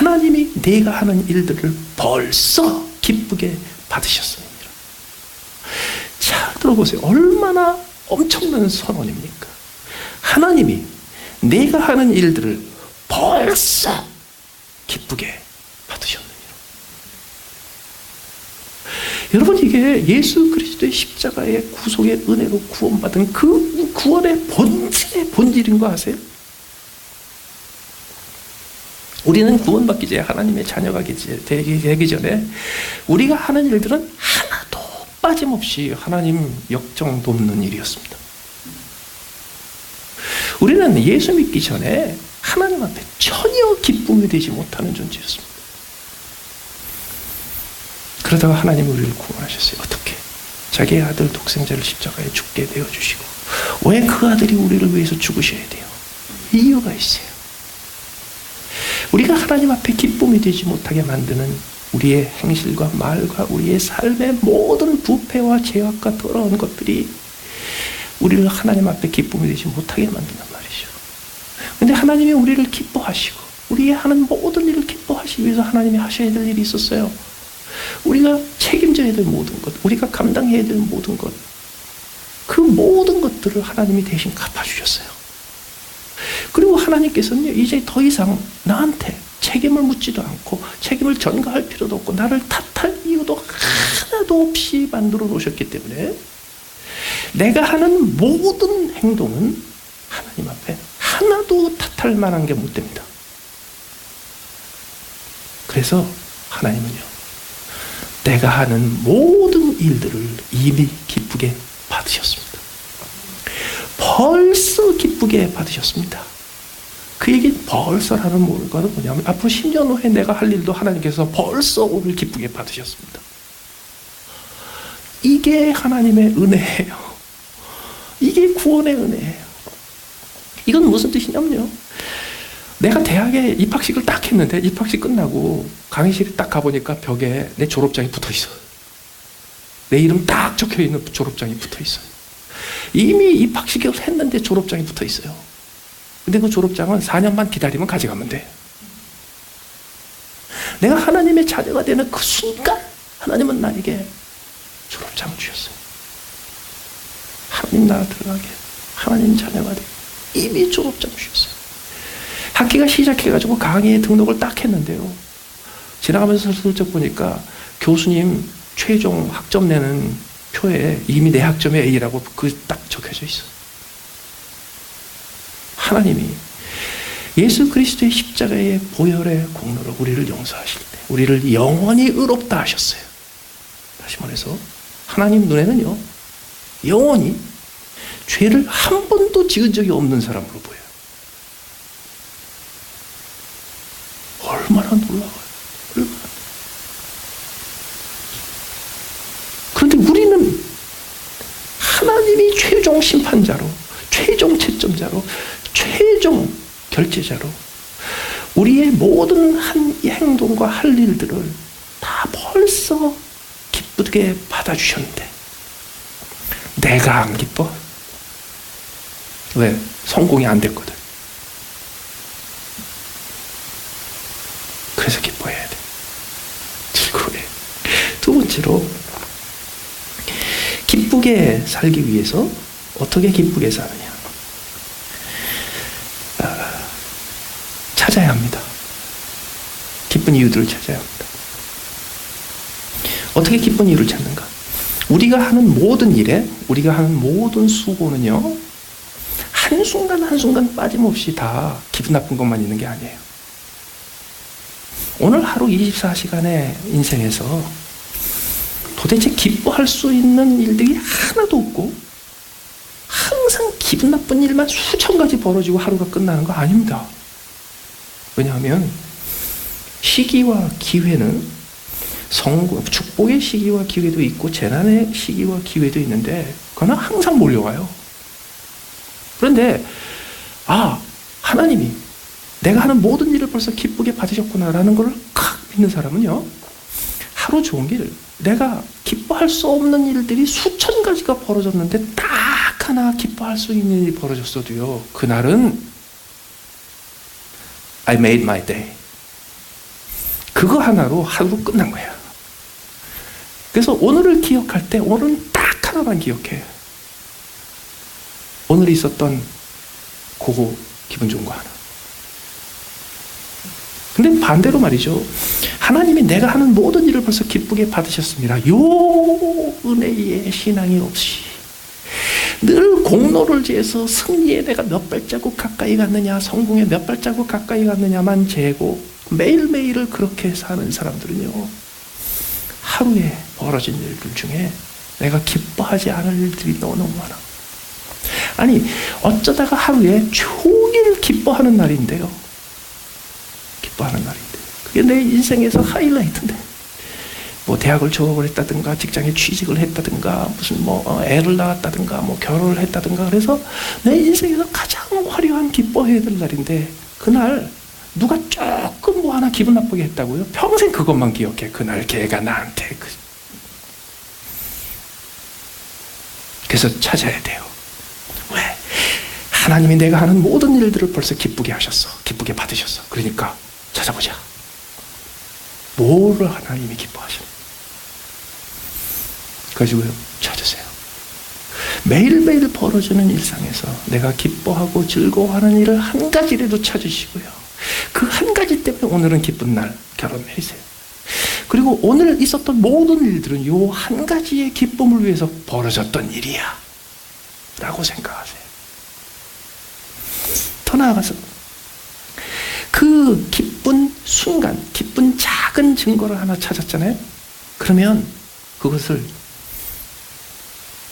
하나님이 내가 하는 일들을 벌써 기쁘게 받으셨습니다. 잘 들어보세요. 얼마나 엄청난 선언입니까? 하나님이 내가 하는 일들을 벌써 기쁘게 받으셨느니라. 여러분, 이게 예수 그리스도의 십자가의 구속의 은혜로 구원받은 그 구원의 본질인 거 아세요? 우리는 구원받기 전에 하나님의 자녀가 되기 전에 우리가 하는 일들은 하나도 빠짐없이 하나님 역정 돕는 일이었습니다. 우리는 예수 믿기 전에 하나님 앞에 전혀 기쁨이 되지 못하는 존재였습니다. 그러다가 하나님이 우리를 구원하셨어요. 어떻게? 자기의 아들 독생자를 십자가에 죽게 내어주시고. 왜 그 아들이 우리를 위해서 죽으셔야 돼요? 이유가 있어요. 우리가 하나님 앞에 기쁨이 되지 못하게 만드는 우리의 행실과 말과 우리의 삶의 모든 부패와 죄악과 더러운 것들이 우리를 하나님 앞에 기쁨이 되지 못하게 만든단 말이죠. 그런데 하나님이 우리를 기뻐하시고 우리의 하는 모든 일을 기뻐하시기 위해서 하나님이 하셔야 될 일이 있었어요. 우리가 책임져야 될 모든 것, 우리가 감당해야 될 모든 것, 그 모든 것들을 하나님이 대신 갚아주셨어요. 그리고 하나님께서는 이제 더 이상 나한테 책임을 묻지도 않고 책임을 전가할 필요도 없고 나를 탓할 이유도 하나도 없이 만들어 놓으셨기 때문에 내가 하는 모든 행동은 하나님 앞에 하나도 탓할 만한 게 못 됩니다. 그래서 하나님은요, 내가 하는 모든 일들을 이미 기쁘게 받으셨습니다. 벌써 기쁘게 받으셨습니다. 그 얘기는 벌써라는 말과는 뭐냐면 앞으로 10년 후에 내가 할 일도 하나님께서 벌써 오늘 기쁘게 받으셨습니다. 이게 하나님의 은혜예요. 이게 구원의 은혜예요. 이건 무슨 뜻이냐면요, 내가 대학에 입학식을 딱 했는데 입학식 끝나고 강의실에 딱 가보니까 벽에 내 졸업장이 붙어있어. 내 이름 딱 적혀있는 졸업장이 붙어있어요. 이미 입학식을 했는데 졸업장이 붙어있어요. 근데 그 졸업장은 4년만 기다리면 가져가면 돼. 내가 하나님의 자녀가 되는 그 순간 하나님은 나에게 졸업장을 주셨어요. 하나님 나라 들어가게, 하나님 자녀가 되게 이미 졸업장 주셨어요. 학기가 시작해가지고 강의에 등록을 딱 했는데요, 지나가면서 슬쩍 보니까 교수님 최종 학점 내는 표에 이미 내 학점이 A라고 그 딱 적혀져 있어. 하나님이 예수 그리스도의 십자가의 보혈의 공로로 우리를 용서하실 때 우리를 영원히 의롭다 하셨어요. 다시 말해서 하나님 눈에는요, 영원히 죄를 한 번도 지은 적이 없는 사람으로 보여요. 얼마나 놀라워요. 얼마나. 그런데 우리는 하나님이 최종 심판자로, 최종 채점자로, 최종 결제자로 우리의 모든 한 행동과 할 일들을 다 벌써 기쁘게 받아주셨는데 내가 안 기뻐? 왜? 성공이 안 됐거든. 그래서 기뻐해야 돼. 즐거워해. 두 번째로, 기쁘게 살기 위해서 어떻게 기쁘게 사느냐? 찾아야 합니다. 기쁜 이유들을 찾아야 합니다. 어떻게 기쁜 이유를 찾는가? 우리가 하는 모든 일에, 우리가 하는 모든 수고는요, 한순간 한순간 빠짐없이 다 기분 나쁜 것만 있는 게 아니에요. 오늘 하루 24시간의 인생에서 도대체 기뻐할 수 있는 일들이 하나도 없고 항상 기분 나쁜 일만 수천 가지 벌어지고 하루가 끝나는 거 아닙니다. 왜냐하면 시기와 기회는 축복의 시기와 기회도 있고 재난의 시기와 기회도 있는데 그거는 항상 몰려와요. 그런데 하나님이 내가 하는 모든 일을 벌써 기쁘게 받으셨구나라는 걸 칵 믿는 사람은요, 하루 종일 내가 기뻐할 수 없는 일들이 수천 가지가 벌어졌는데 딱 하나 기뻐할 수 있는 일이 벌어졌어도요, 그날은 I made my day. 그거 하나로 하루 끝난 거야. 그래서 오늘을 기억할 때 오늘은 딱 하나만 기억해. 오늘 있었던 그거 기분 좋은 거 하나. 근데 반대로 말이죠. 하나님이 내가 하는 모든 일을 벌써 기쁘게 받으셨습니다. 요 은혜의 신앙이 없이 늘 공로를 지어서 승리에 내가 몇 발자국 가까이 갔느냐, 성공에 몇 발자국 가까이 갔느냐만 재고 매일매일을 그렇게 사는 사람들은요, 하루에 벌어진 일들 중에 내가 기뻐하지 않을 일들이 너무너무 많아. 아니, 어쩌다가 하루에 종일 기뻐하는 날인데요. 기뻐하는 날인데. 그게 내 인생에서 하이라이트인데. 뭐 대학을 졸업을 했다든가, 직장에 취직을 했다든가, 무슨 뭐 애를 낳았다든가, 뭐 결혼을 했다든가, 그래서 내 인생에서 가장 화려한 기뻐해야 될 날인데, 그날 누가 조금 뭐 하나 기분 나쁘게 했다고요? 평생 그것만 기억해. 그날 걔가 나한테. 그래서 찾아야 돼요. 왜? 하나님이 내가 하는 모든 일들을 벌써 기쁘게 하셨어. 기쁘게 받으셨어. 그러니까 찾아보자. 뭐를 하나님이 기뻐하시는? 가지고요, 찾으세요. 매일매일 벌어지는 일상에서 내가 기뻐하고 즐거워하는 일을 한 가지라도 찾으시고요. 그 한 가지 때문에 오늘은 기쁜 날 결혼해주세요. 그리고 오늘 있었던 모든 일들은 요 한 가지의 기쁨을 위해서 벌어졌던 일이야 라고 생각하세요. 더 나아가서 그 기쁜 순간, 기쁜 작은 증거를 하나 찾았잖아요. 그러면 그것을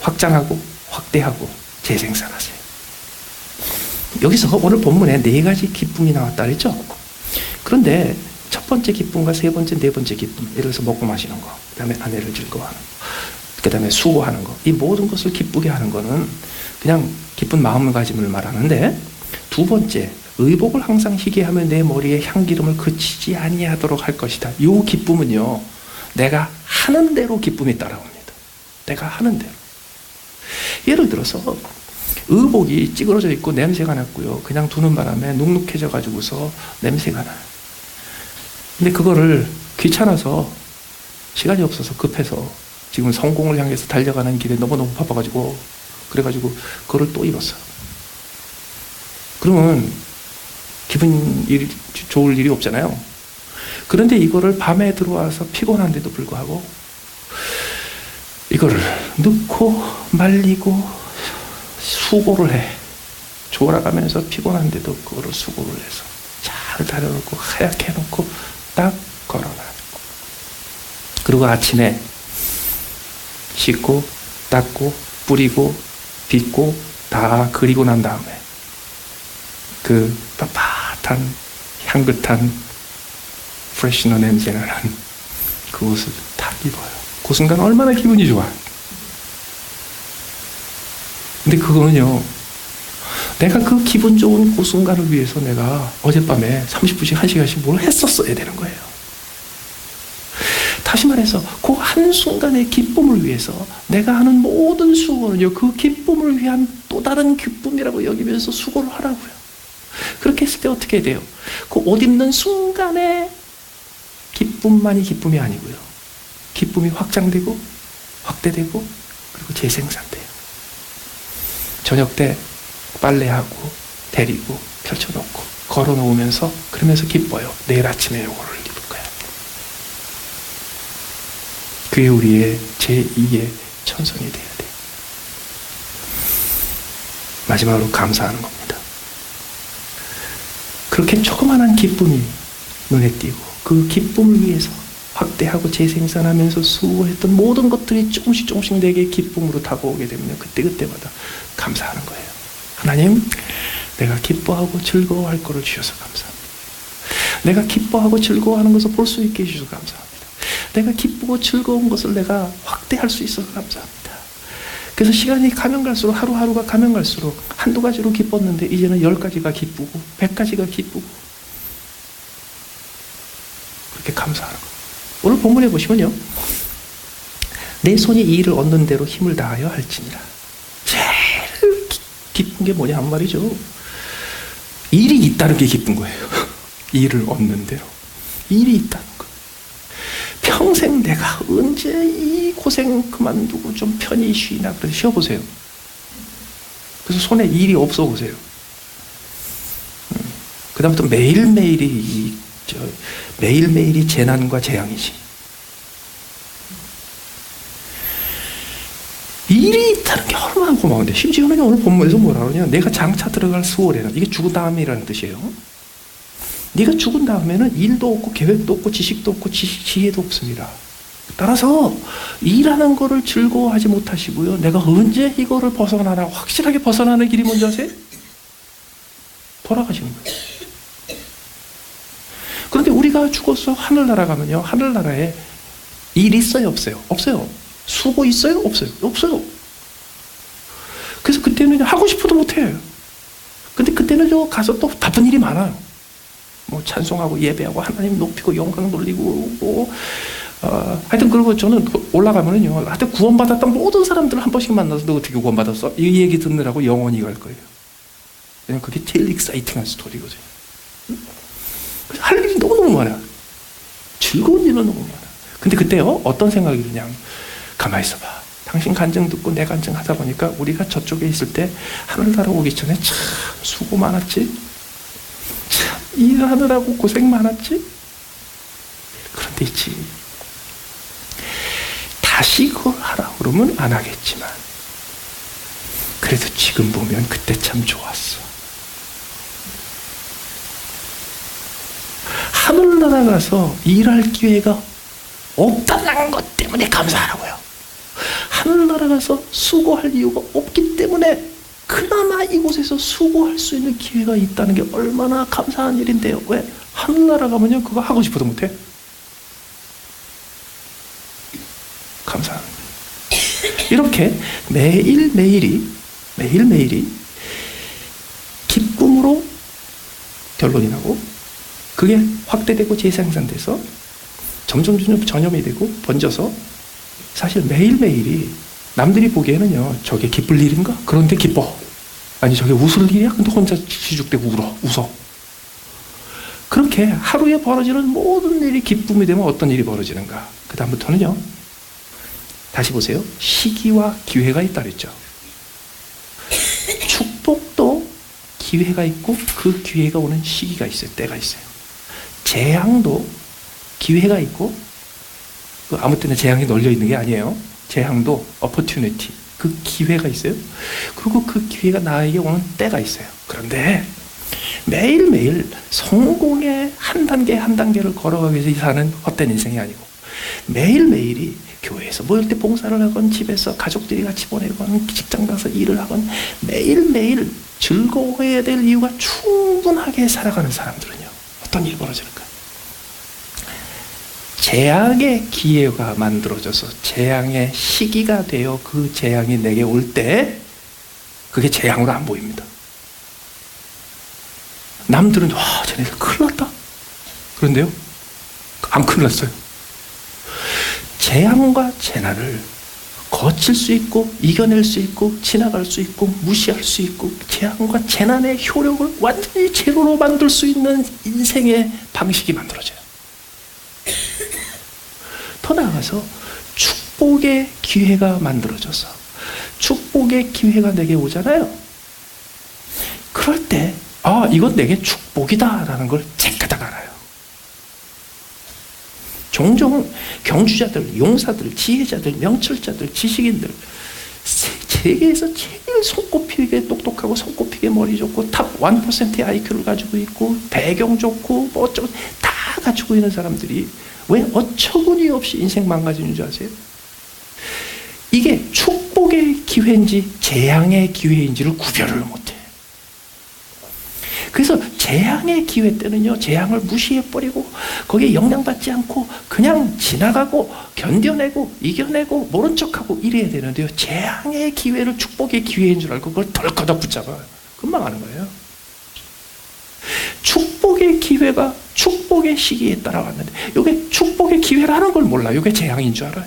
확장하고 확대하고 재생산하세요. 여기서 오늘 본문에 4가지 기쁨이 나왔다 그랬죠. 그런데 첫 번째 기쁨과 세 번째, 네 번째 기쁨, 예를 들어서 먹고 마시는 거, 그 다음에 아내를 즐거워하는 거, 그 다음에 수고하는 거, 이 모든 것을 기쁘게 하는 거는 그냥 기쁜 마음가짐을 말하는데, 두 번째, 의복을 항상 희게 하며 내 머리에 향기름을 그치지 아니하도록 할 것이다. 이 기쁨은요, 내가 하는 대로 기쁨이 따라옵니다. 내가 하는 대로. 예를 들어서 의복이 찌그러져 있고 냄새가 났고요. 그냥 두는 바람에 눅눅해져 가지고서 냄새가 나요. 근데 그거를 귀찮아서, 시간이 없어서 급해서 지금 성공을 향해서 달려가는 길에 너무너무 바빠가지고, 그래가지고 그거를 또 입었어. 그러면 좋을 일이 없잖아요. 그런데 이거를 밤에 들어와서 피곤한데도 불구하고 이거를 넣고 말리고 수고를 해. 졸아가면서 피곤한데도 그거를 수고를 해서 잘 다려놓고 하얗게 해놓고 딱 걸어놔. 그리고 아침에 씻고 닦고 뿌리고 빗고 다 그리고 난 다음에 그 빳빳한 향긋한 프레시너 냄새 나는 그 옷을 딱 입어요. 그 순간 얼마나 기분이 좋아. 근데 그거는요, 내가 그 기분 좋은 그 순간을 위해서 내가 어젯밤에 30분씩 1시간씩 뭘 했었어야 되는 거예요. 다시 말해서 그 한순간의 기쁨을 위해서 내가 하는 모든 수고는요, 그 기쁨을 위한 또 다른 기쁨이라고 여기면서 수고를 하라고요. 그렇게 했을 때 어떻게 돼요? 그 옷 입는 순간의 기쁨만이 기쁨이 아니고요, 기쁨이 확장되고 확대되고 그리고 재생산돼요. 저녁 때 빨래하고 데리고 펼쳐놓고 걸어놓으면서 그러면서 기뻐요. 내일 아침에 요거를 입을 거야. 그게 우리의 제2의 천성이 돼야 돼요. 마지막으로 감사하는 겁니다. 그렇게 조그마한 기쁨이 눈에 띄고 그 기쁨을 위해서 확대하고 재생산하면서 수고했던 모든 것들이 조금씩 내게 기쁨으로 다가오게 되면 그때마다 감사하는 거예요. 하나님, 내가 기뻐하고 즐거워할 것을 주셔서 감사합니다. 내가 기뻐하고 즐거워하는 것을 볼 수 있게 해주셔서 감사합니다. 내가 기쁘고 즐거운 것을 내가 확대할 수 있어서 감사합니다. 그래서 시간이 가면 갈수록, 하루하루가 가면 갈수록 한두 가지로 기뻤는데 이제는 10가지가 기쁘고 100가지가 기쁘고 그렇게 감사하는 거예요. 오늘 본문에 보시면요, 내 손이 이 일을 얻는 대로 힘을 다하여 할지니라. 제일 기쁜 게 뭐냐 한 말이죠. 일이 있다는 게 기쁜 거예요. 일을 얻는 대로 일이 있다는 거. 평생 내가 언제 이 고생 그만두고 좀 편히 쉬나, 그래서 쉬어보세요. 그래서 손에 일이 없어 보세요. 그 다음부터 매일매일이 재난과 재앙이지. 일이 있다는 게 얼마나 고마운데, 심지어는 오늘 본문에서 뭐라 그러냐, 내가 장차 들어갈 수월에는, 이게 죽은 다음이라는 뜻이에요. 네가 죽은 다음에는 일도 없고 계획도 없고 지식도 없고 지혜도 없습니다. 따라서 일하는 거를 즐거워하지 못하시고요, 내가 언제 이거를 벗어나나, 확실하게 벗어나는 길이 뭔지 아세요? 돌아가시는 거예요. 그런데 우리가 죽어서 하늘나라 가면요, 하늘나라에 일 있어요, 없어요? 없어요. 수고 있어요, 없어요? 없어요. 그래서 그때는 하고 싶어도 못해요. 근데 그때는 가서 또 바쁜 일이 많아요. 뭐 찬송하고 예배하고 하나님 높이고 영광 돌리고 뭐 하여튼. 그리고 저는 올라가면은요, 하여튼 구원받았던 모든 사람들을 한 번씩 만나서 너 어떻게 구원받았어? 이 얘기 듣느라고 영원히 갈 거예요. 왜냐면 그게 제일 익사이팅한 스토리거든요. 할 일이 너무너무 많아요. 즐거운 일은 너무 많아요. 근데 그때요, 어떤 생각이 드냐, 가만히 있어봐. 당신 간증 듣고 내 간증 하다 보니까 우리가 저쪽에 있을 때 하늘나라 오기 전에 참 수고 많았지, 참 일하느라고 고생 많았지. 그런데 있지, 다시 그걸 하라 그러면 안 하겠지만 그래도 지금 보면 그때 참 좋았어. 하늘나라 가서 일할 기회가 없다는 것 때문에 감사하라고요. 하늘나라 가서 수고할 이유가 없기 때문에 그나마 이곳에서 수고할 수 있는 기회가 있다는 게 얼마나 감사한 일인데요. 왜? 하늘나라 가면요, 그거 하고 싶어도 못해. 감사한 거예요. 이렇게 매일매일이 기쁨으로 결론이 나고, 그게 확대되고 재생산돼서 점점 전염이 되고 번져서, 사실 매일매일이 남들이 보기에는요, 저게 기쁠 일인가? 그런데 기뻐. 아니, 저게 웃을 일이야? 근데 혼자 지죽대고 웃어. 그렇게 하루에 벌어지는 모든 일이 기쁨이 되면 어떤 일이 벌어지는가? 그 다음부터는요, 다시 보세요. 시기와 기회가 있다 그랬죠. 축복도 기회가 있고 그 기회가 오는 시기가 있어요. 때가 있어요. 재앙도 기회가 있고, 아무 때나 재앙이 널려 있는 게 아니에요. 재앙도 opportunity, 그 기회가 있어요. 그리고 그 기회가 나에게 오는 때가 있어요. 그런데 매일매일 성공의 한 단계 한 단계를 걸어가기 위해서 사는 헛된 인생이 아니고, 매일매일이 교회에서 모일 때 봉사를 하건, 집에서 가족들이 같이 보내건, 직장 가서 일을 하건, 매일매일 즐거워해야 될 이유가 충분하게 살아가는 사람들은요, 어떤 일이 벌어질까? 재앙의 기회가 만들어져서 재앙의 시기가 되어 그 재앙이 내게 올 때 그게 재앙으로 안 보입니다. 남들은 와, 쟤네들 큰일 났다. 그런데요, 안 큰일 났어요. 재앙과 재난을 거칠 수 있고 이겨낼 수 있고 지나갈 수 있고 무시할 수 있고, 재앙과 재난의 효력을 완전히 제로로 만들 수 있는 인생의 방식이 만들어져요. 더 나아가서 축복의 기회가 만들어져서 축복의 기회가 내게 오잖아요. 그럴 때 이건 내게 축복이다라는 걸 깨끗하게 알아요. 종종 경주자들, 용사들, 지혜자들, 명철자들, 지식인들, 세계에서 제일 손꼽히게 똑똑하고 손꼽히게 머리 좋고 탑 1%의 IQ를 가지고 있고 배경 좋고 뭐 어쩌고 다 가지고 있는 사람들이 왜 어처구니 없이 인생 망가지는 줄 아세요? 이게 축복의 기회인지 재앙의 기회인지를 구별을 못해. 그래서 재앙의 기회 때는요, 재앙을 무시해버리고 거기에 영향받지 않고 그냥 지나가고 견뎌내고 이겨내고 모른 척하고 이래야 되는데요, 재앙의 기회를 축복의 기회인 줄 알고 그걸 덜커덕 붙잡아요. 금방 하는 거예요. 축복의 기회가 축복의 시기에 따라왔는데, 이게 축복의 기회라는 걸 몰라요. 이게 재앙인 줄 알아요.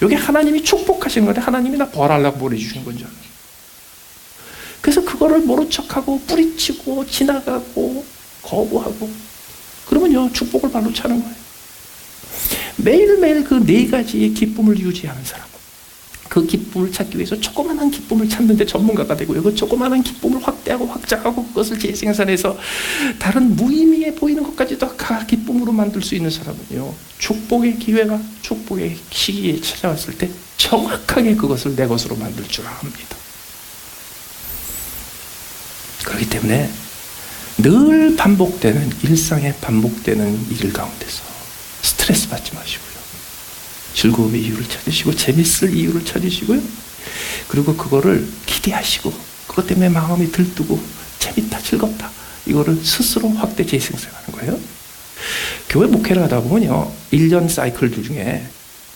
이게 하나님이 축복하시는 건데 하나님이 나 벌하려고 보내주시는 건 줄 알아요. 그래서 그거를 모른 척하고 뿌리치고 지나가고 거부하고 그러면요, 축복을 발로 차는 거예요. 매일매일 그 네 가지의 기쁨을 유지하는 사람. 그 기쁨을 찾기 위해서 조그마한 기쁨을 찾는데 전문가가 되고요. 그 조그마한 기쁨을 확대하고 확장하고 그것을 재생산해서 다른 무의미해 보이는 것까지도 다 기쁨으로 만들 수 있는 사람은요. 축복의 기회가 축복의 시기에 찾아왔을 때 정확하게 그것을 내 것으로 만들 줄 압니다. 그렇기 때문에 늘 반복되는 일상에 반복되는 일 가운데서 스트레스 받지 마시고요. 즐거움의 이유를 찾으시고 재밌을 이유를 찾으시고요. 그리고 그거를 기대하시고 그것 때문에 마음이 들뜨고 재밌다 즐겁다 이거를 스스로 확대 재생산하는 거예요. 교회 목회를 하다 보면요 1년 사이클들 중에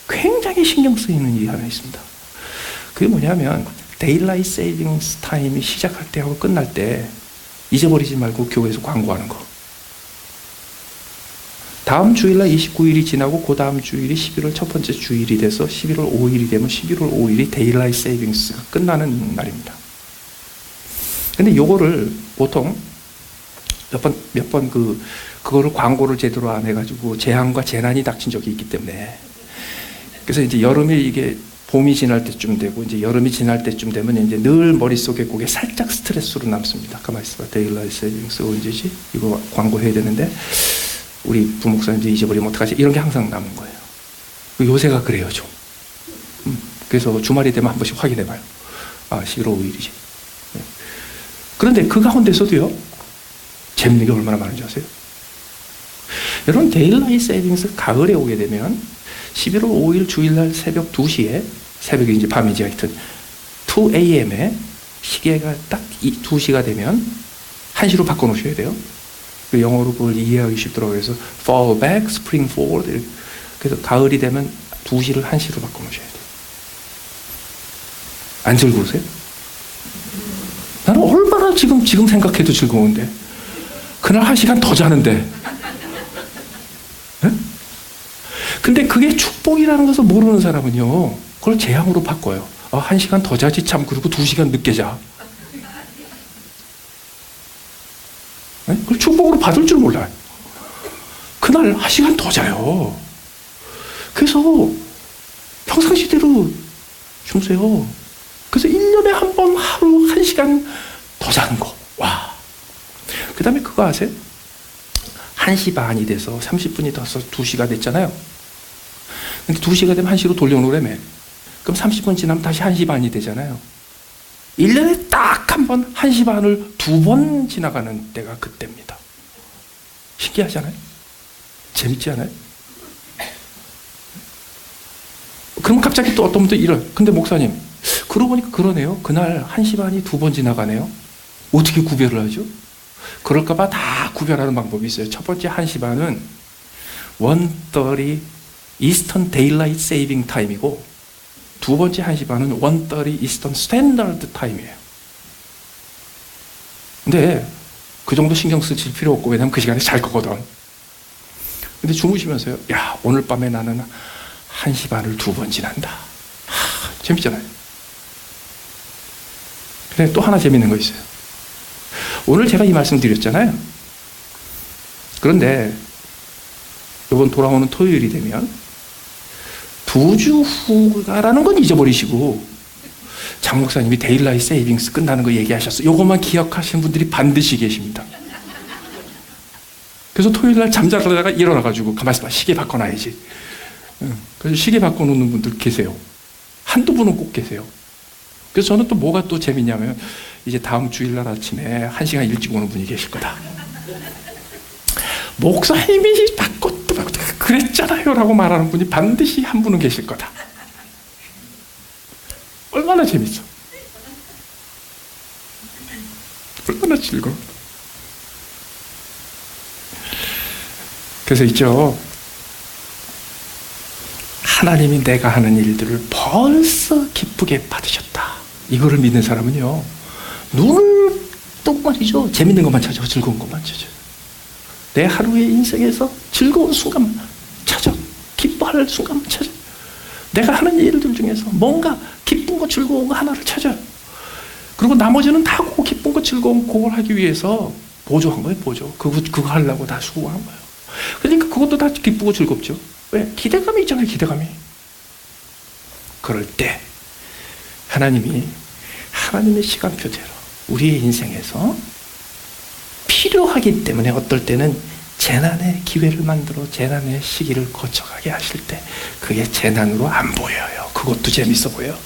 굉장히 신경 쓰이는 일이 하나 있습니다. 그게 뭐냐면 데일라이트 세이빙스 타임이 시작할 때하고 끝날 때 잊어버리지 말고 교회에서 광고하는 거. 다음 주일날 29일이 지나고 그 다음 주일이 11월 첫 번째 주일이 돼서 11월 5일이 되면 11월 5일이 데일라이트 세이빙스가 끝나는 날입니다. 근데 요거를 보통 몇 번 그거를 광고를 제대로 안 해가지고 재앙과 재난이 닥친 적이 있기 때문에 그래서 이제 여름이 이게 봄이 지날 때쯤 되고 이제 여름이 지날 때쯤 되면 이제 늘 머릿속에 그게 살짝 스트레스로 남습니다. 가만히 있어봐. 데일라이트 세이빙스 언제지? 이거 광고해야 되는데 우리 부목사님 이제 잊어버리면 어떡하지? 이런 게 항상 남은 거예요. 요새가 그래요, 좀. 그래서 주말이 되면 한 번씩 확인해봐요. 아, 11월 5일이지. 그런데 그 가운데서도요, 재밌는 게 얼마나 많은지 아세요? 여러분, 데일라이트 세이빙스 가을에 오게 되면 11월 5일 주일날 새벽 2시에, 새벽이 이제 밤이지 하여튼, 2am에 시계가 딱 2시가 되면 1시로 바꿔놓으셔야 돼요. 영어로 그걸 이해하기 쉽더라고요. 그래서 fall back, spring forward. 그래서 가을이 되면 2시를 1시로 바꿔놓으셔야 돼요. 안 즐거우세요? 나는 얼마나 지금 생각해도 즐거운데. 그날 1시간 더 자는데. 네? 근데 그게 축복이라는 것을 모르는 사람은요, 그걸 재앙으로 바꿔요. 1시간 더 자지 참, 그리고 2시간 늦게 자. 네? 그걸 축복으로 받을 줄 몰라요. 그날 1시간 더 자요. 그래서 평상시대로 주무세요. 그래서 1년에 한 번 하루 1시간 더 자는 거. 와. 그 다음에 그거 아세요? 1시 반이 돼서 30분이 더서 2시가 됐잖아요. 근데 2시가 되면 1시로 돌려놓으라며. 그럼 30분 지나면 다시 1시 반이 되잖아요. 1년에 딱 한 번 1시 반을 2번 지나가는 때가 그때입니다. 신기하지 않아요? 재밌지 않아요? 그럼 갑자기 또 어떤 분도 이런, 근데 목사님, 그러고 보니까 그러네요. 그날 1시 반이 2번 지나가네요. 어떻게 구별을 하죠? 그럴까봐 다 구별하는 방법이 있어요. 첫 번째 1시 반은 1:30 Eastern Daylight Saving Time이고, 두 번째 1시 반은 1:30 Eastern Standard Time이에요. 근데 그 정도 신경 쓰실 필요 없고, 왜냐면 그 시간에 잘 거거든. 근데 주무시면서요, 야, 오늘 밤에 나는 1시 반을 2번 지난다. 재밌잖아요. 근데 또 하나 재밌는 거 있어요. 오늘 제가 이 말씀 드렸잖아요. 그런데 이번 돌아오는 토요일이 되면 2주 후가라는 건 잊어버리시고, 장 목사님이 데일라이트 세이빙스 끝나는 거 얘기하셨어요. 이것만 기억하시는 분들이 반드시 계십니다. 그래서 토요일 날 잠자다가 일어나가지고 가만히 있어봐, 시계 바꿔놔야지. 그래서 시계 바꿔놓는 분들 계세요. 한두 분은 꼭 계세요. 그래서 저는 또 뭐가 또 재밌냐면, 이제 다음 주일날 아침에 1시간 일찍 오는 분이 계실 거다. 목사님이 바꿨다 그랬잖아요 라고 말하는 분이 반드시 한 분은 계실 거다. 얼마나 재밌어. 얼마나 즐거워. 그래서 있죠, 하나님이 내가 하는 일들을 벌써 기쁘게 받으셨다, 이거를 믿는 사람은요, 눈을 똑바르죠. 재밌는 것만 찾아, 즐거운 것만 찾아. 내 하루의 인생에서 즐거운 순간만 찾아, 기뻐할 순간만 찾아. 내가 하는 일들 중에서 뭔가 기쁜 거 즐거운 거 하나를 찾아. 그리고 나머지는 다 그 기쁜 거 즐거운 그걸 하기 위해서 보조한 거예요. 보조. 그거 하려고 다 수고한 거예요. 그러니까 그것도 다 기쁘고 즐겁죠. 왜? 기대감이 있잖아요, 기대감이. 그럴 때 하나님이 하나님의 시간표대로 우리의 인생에서 필요하기 때문에 어떨 때는 재난의 기회를 만들어 재난의 시기를 거쳐가게 하실 때 그게 재난으로 안 보여요. 그것도 재밌어 보여.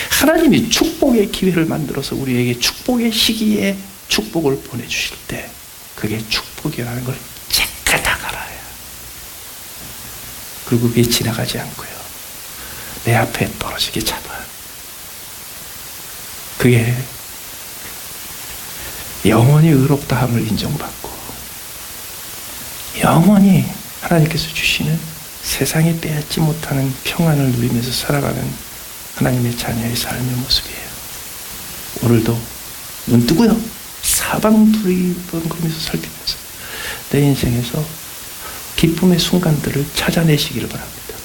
하나님이 축복의 기회를 만들어서 우리에게 축복의 시기에 축복을 보내주실 때 그게 축복이라는 걸 체크하다가 알아요. 그리고 그게 지나가지 않고요. 내 앞에 떨어지게 잡아요. 그게 영원히 의롭다함을 인정받고 영원히 하나님께서 주시는 세상에 빼앗지 못하는 평안을 누리면서 살아가는 하나님의 자녀의 삶의 모습이에요. 오늘도 눈 뜨고요. 사방 두리번거리면서 살피면서 내 인생에서 기쁨의 순간들을 찾아내시기를 바랍니다.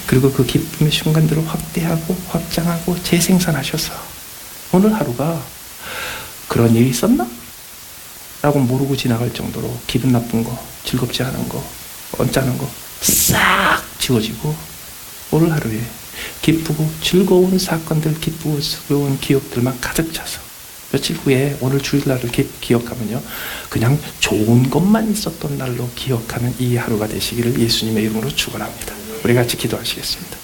그리고 그 기쁨의 순간들을 확대하고 확장하고 재생산하셔서 오늘 하루가 그런 일이 있었나? 라고 모르고 지나갈 정도로 기분 나쁜 거, 즐겁지 않은 거, 언짢은 거 싹 지워지고 오늘 하루에 기쁘고 즐거운 사건들, 기쁘고 즐거운 기억들만 가득 차서 며칠 후에 오늘 주일날을 기억하면요, 그냥 좋은 것만 있었던 날로 기억하는 이 하루가 되시기를 예수님의 이름으로 축원합니다. 우리 같이 기도하시겠습니다.